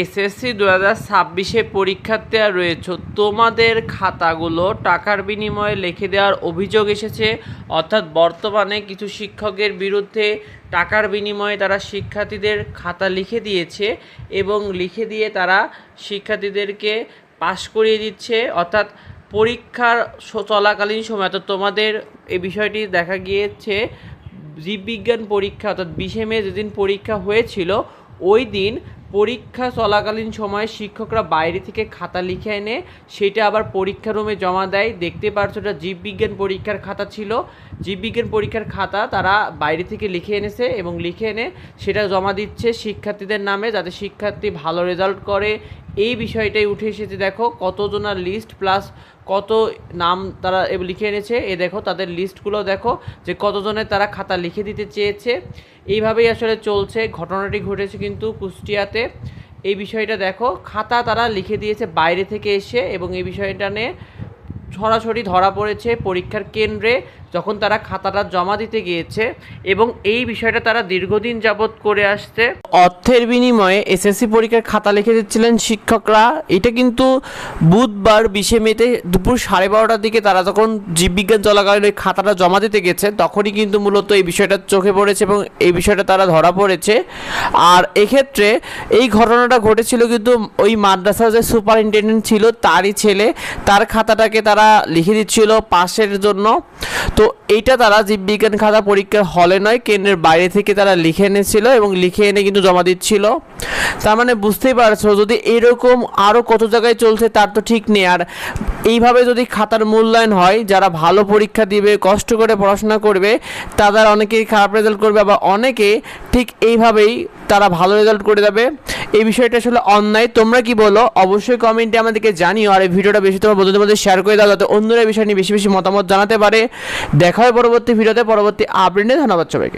SSC 2026 পরীক্ষার্থীরা রয়েছে, তোমাদের খাতাগুলো টাকার বিনিময়ে লিখে দেওয়ার অভিযোগ এসেছে। অর্থাৎ বর্তমানে কিছু শিক্ষকের বিরুদ্ধে টাকার বিনিময়ে তারা শিক্ষার্থীদের খাতা লিখে দিয়েছে এবং লিখে দিয়ে তারা শিক্ষার্থীদেরকে পাশ করিয়ে দিচ্ছে। অর্থাৎ পরীক্ষার চলাকালীন সময়, অর্থাৎ তোমাদের এই বিষয়টি দেখা গিয়েছে জীববিজ্ঞান পরীক্ষা অর্থাৎ 20 মে যেদিন পরীক্ষা হয়েছিল ওই দিন পরীক্ষা চলাকালীন সময়ে শিক্ষকরা বাইরে থেকে খাতা লিখে এনে সেটা আবার পরীক্ষা রুমে জমা দেয়। দেখতে পাচ্ছ এটা জীববিজ্ঞান পরীক্ষার খাতা ছিল। জীববিজ্ঞান পরীক্ষার খাতা তারা বাইরে থেকে লিখে এনেছে এবং লিখে এনে সেটা জমা দিচ্ছে শিক্ষার্থীদের নামে, যাতে শিক্ষার্থী ভালো রেজাল্ট করে। এই বিষয়টাই উঠে এসেছে। দেখো কতজনের লিস্ট প্লাস কত নাম তারা লিখে এনেছে। দেখো তাদের লিস্টগুলো দেখো যে কতজনের তারা খাতা লিখে দিতে চেয়েছে। এইভাবেই আসলে চলছে। ঘটনাটি ঘটেছে কিন্তু কুষ্টিয়াতে। এই বিষয়টা দেখো, খাতা তারা লিখে দিয়েছে বাইরে থেকে এসে এবং এই বিষয়টা নিয়ে সরাসরি ধরা পড়েছে পরীক্ষার কেন্দ্রে যখন তারা খাতাটা জমা দিতে গিয়েছে এবং এই বিষয়টা তারা দীর্ঘদিন যাবৎ করে আসছে। অর্থের বিনিময়ে এসএসসি পরীক্ষার খাতা লিখে দিচ্ছিলেন শিক্ষকরা। এটা কিন্তু বুধবার 20 মেতে দুপুর 12:30টার দিকে তারা যখন জীববিজ্ঞান চলাকালীন ওই খাতাটা জমা দিতে গেছে তখনই কিন্তু মূলত এই বিষয়টা চোখে পড়েছে এবং এই বিষয়টা তারা ধরা পড়েছে। আর এক্ষেত্রে এই ঘটনাটা ঘটেছিল কিন্তু ওই মাদ্রাসার যে সুপারিনটেনডেন্ট ছিল তারই ছেলে, তার খাতাটাকে তারা লিখে দিচ্ছিল পাশের জন্য। তো এইটা তারা জীববিজ্ঞান খাতা পরীক্ষার হলে নয়, কেন্দ্রের বাইরে থেকে তারা লিখে এনেছিল এবং লিখে এনে কিন্তু জমা দিচ্ছিল। তার মানে বুঝতেই পারছো যদি এরকম আরও কত জায়গায় চলছে তার তো ঠিক নেই। আর এইভাবে যদি খাতার মূল্যায়ন হয়, যারা ভালো পরীক্ষা দিবে কষ্ট করে পড়াশোনা করবে তাদের অনেকেই খারাপ রেজাল্ট করবে, আবার অনেকে ঠিক এইভাবেই তারা ভালো রেজাল্ট করে যাবে। এই বিষয়টা আসলে অন্যায়। তোমরা কি বলো অবশ্যই কমেন্টে আমাদেরকে জানিও। আর এই ভিডিওটা বেশি তোমার বন্ধুদের মধ্যে শেয়ার করে দাও যাতে অন্যরা এই বিষয় নিয়ে বেশি বেশি মতামত জানাতে পারে। দেখা হয় পরবর্তী ভিডিওতে, পরবর্তী আপডেটে। ধন্যবাদ সবাইকে।